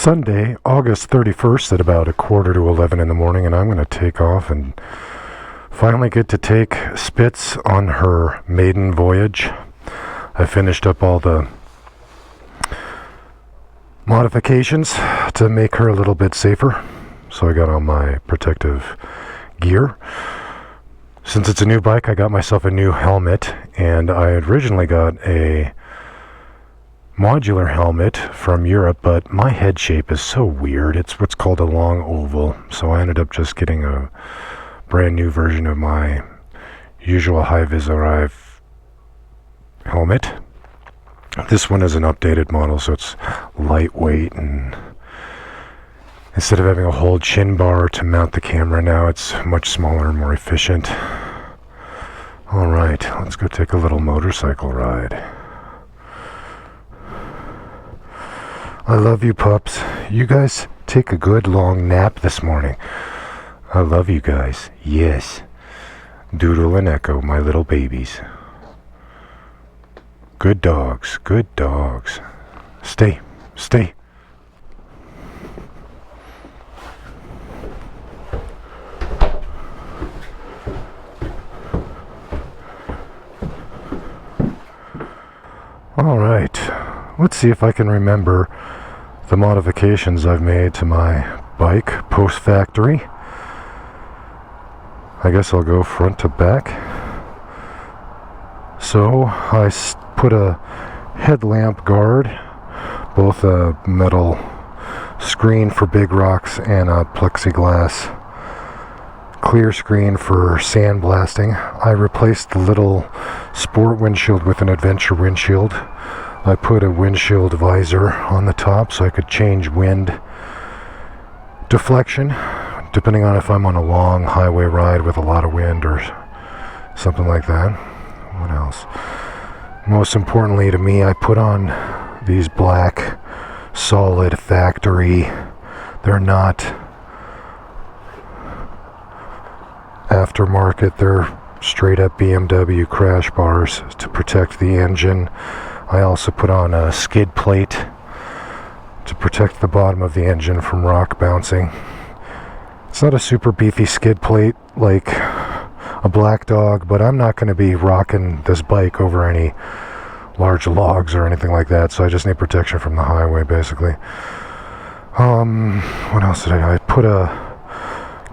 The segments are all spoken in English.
Sunday, August 31st at about 10:45 in the morning, and I'm going to take off and finally get to take Spitz on her maiden voyage. I finished up all the modifications to make her a little bit safer, so I got on my protective gear. Since it's a new bike, I got myself a new helmet, and I originally got a modular helmet from Europe, but my head shape is so weird. It's what's called a long oval, so I ended up just getting a brand new version of my usual high-vis arrive helmet. This one is an updated model, so it's lightweight, and instead of having a whole chin bar to mount the camera, now it's much smaller and more efficient. Alright, let's go take a little motorcycle ride. I love you, pups. You guys take a good long nap this morning. I love you guys. Yes. Doodle and Echo, my little babies. Good dogs. Good dogs. Stay. Stay. All right. Let's see if I can remember the modifications I've made to my bike post-factory. I guess I'll go front to back. So I put a headlamp guard, both a metal screen for big rocks and a plexiglass clear screen for sandblasting. I replaced the little sport windshield with an adventure windshield. I put a windshield visor on the top so I could change wind deflection depending on if I'm on a long highway ride with a lot of wind or something like that. What else? Most importantly to me, I put on these black solid factory, they're not aftermarket, they're straight up BMW crash bars to protect the engine. I also put on a skid plate to protect the bottom of the engine from rock bouncing. It's not a super beefy skid plate like a Black Dog, but I'm not going to be rocking this bike over any large logs or anything like that, so I just need protection from the highway, basically. What else did I put a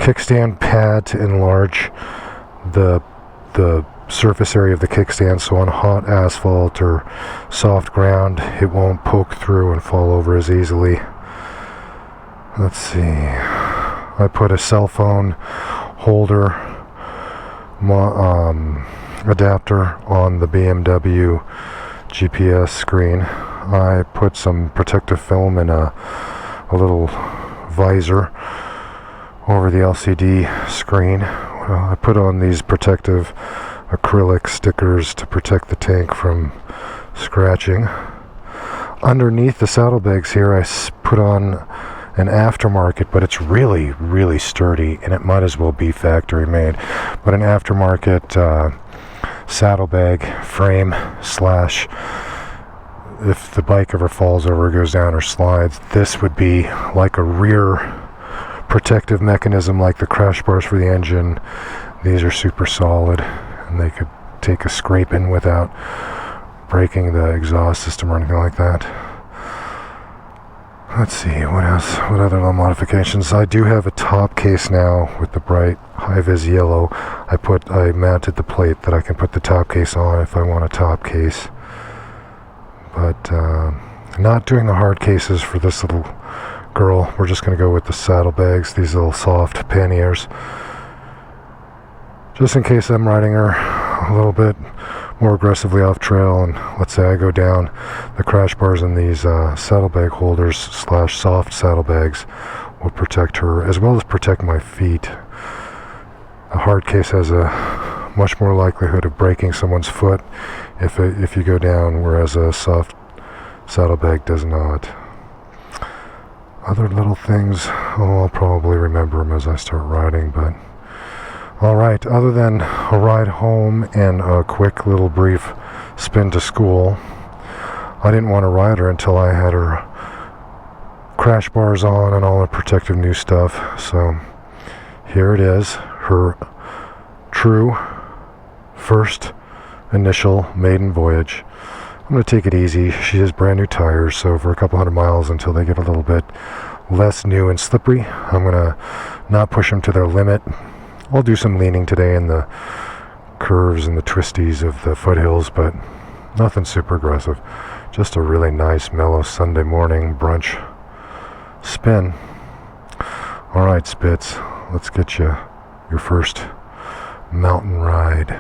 kickstand pad to enlarge the surface area of the kickstand, so on hot asphalt or soft ground it won't poke through and fall over as easily. Let's see, I put a cell phone holder adapter on the BMW GPS screen. I put some protective film in a little visor over the LCD screen. I put on these protective acrylic stickers to protect the tank from scratching. Underneath the saddlebags here I put on an aftermarket, but it's really, really sturdy, and it might as well be factory made, but an aftermarket saddlebag frame slash, if the bike ever falls over, goes down or slides, this would be like a rear protective mechanism like the crash bars for the engine. These are super solid and they could take a scraping without breaking the exhaust system or anything like that. Let's see, what else? What other little modifications? I do have a top case now with the bright high-vis yellow. I mounted the plate that I can put the top case on if I want a top case. But not doing the hard cases for this little girl. We're just going to go with the saddlebags, these little soft panniers, just in case I'm riding her a little bit more aggressively off trail, and let's say I go down, the crash bars in these saddlebag holders slash soft saddlebags will protect her as well as protect my feet. A hard case has a much more likelihood of breaking someone's foot if you go down, whereas a soft saddlebag does not. Other little things, I'll probably remember them as I start riding, but alright, other than a ride home and a quick little brief spin to school, I didn't want to ride her until I had her crash bars on and all the protective new stuff. So here it is, her true first initial maiden voyage. I'm going to take it easy. She has brand new tires, so for a couple hundred miles until they get a little bit less new and slippery, I'm going to not push them to their limit. I'll do some leaning today in the curves and the twisties of the foothills, but nothing super aggressive. Just a really nice mellow Sunday morning brunch spin. Alright, Spitz, let's get you your first mountain ride.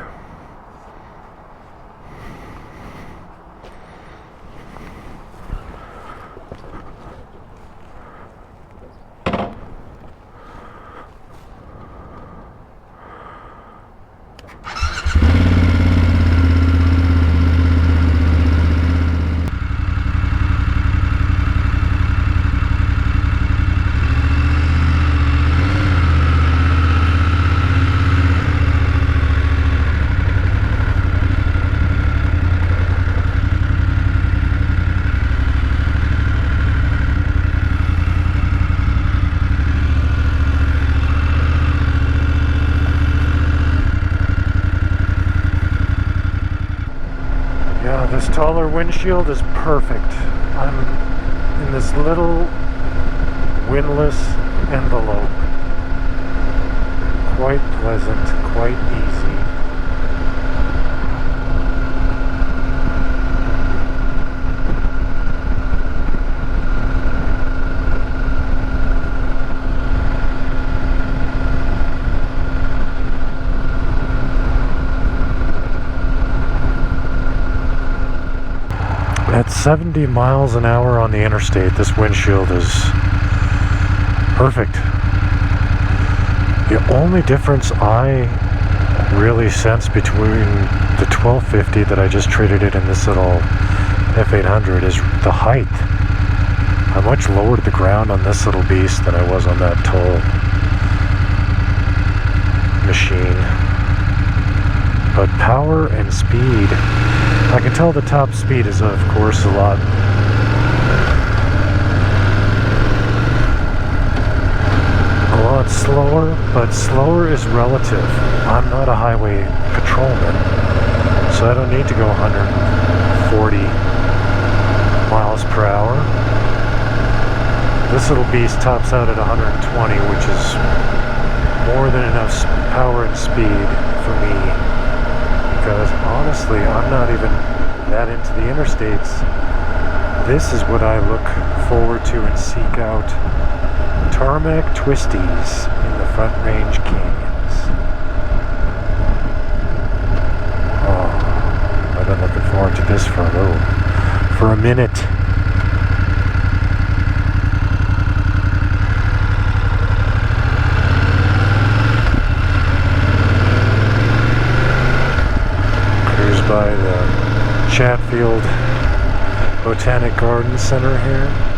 This taller windshield is perfect. I'm in this little windless envelope. Quite pleasant, quite easy. At 70 miles an hour on the interstate, this windshield is perfect. The only difference I really sense between the 1250 that I just traded in and this little F800 is the height. I'm much lower to the ground on this little beast than I was on that tall machine. But power and speed, I can tell the top speed is of course a lot slower, but slower is relative. I'm not a highway patrolman, so I don't need to go 140 miles per hour. This little beast tops out at 120, which is more than enough power and speed for me, because honestly I'm not even that into the interstates. This is what I look forward to and seek out: tarmac twisties in the Front Range canyons. Oh, I've been looking forward to this for a minute. Cruise by the Chatfield Botanic Garden Center here.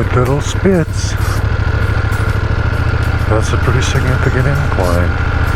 Good little Spitz. That's a pretty significant incline.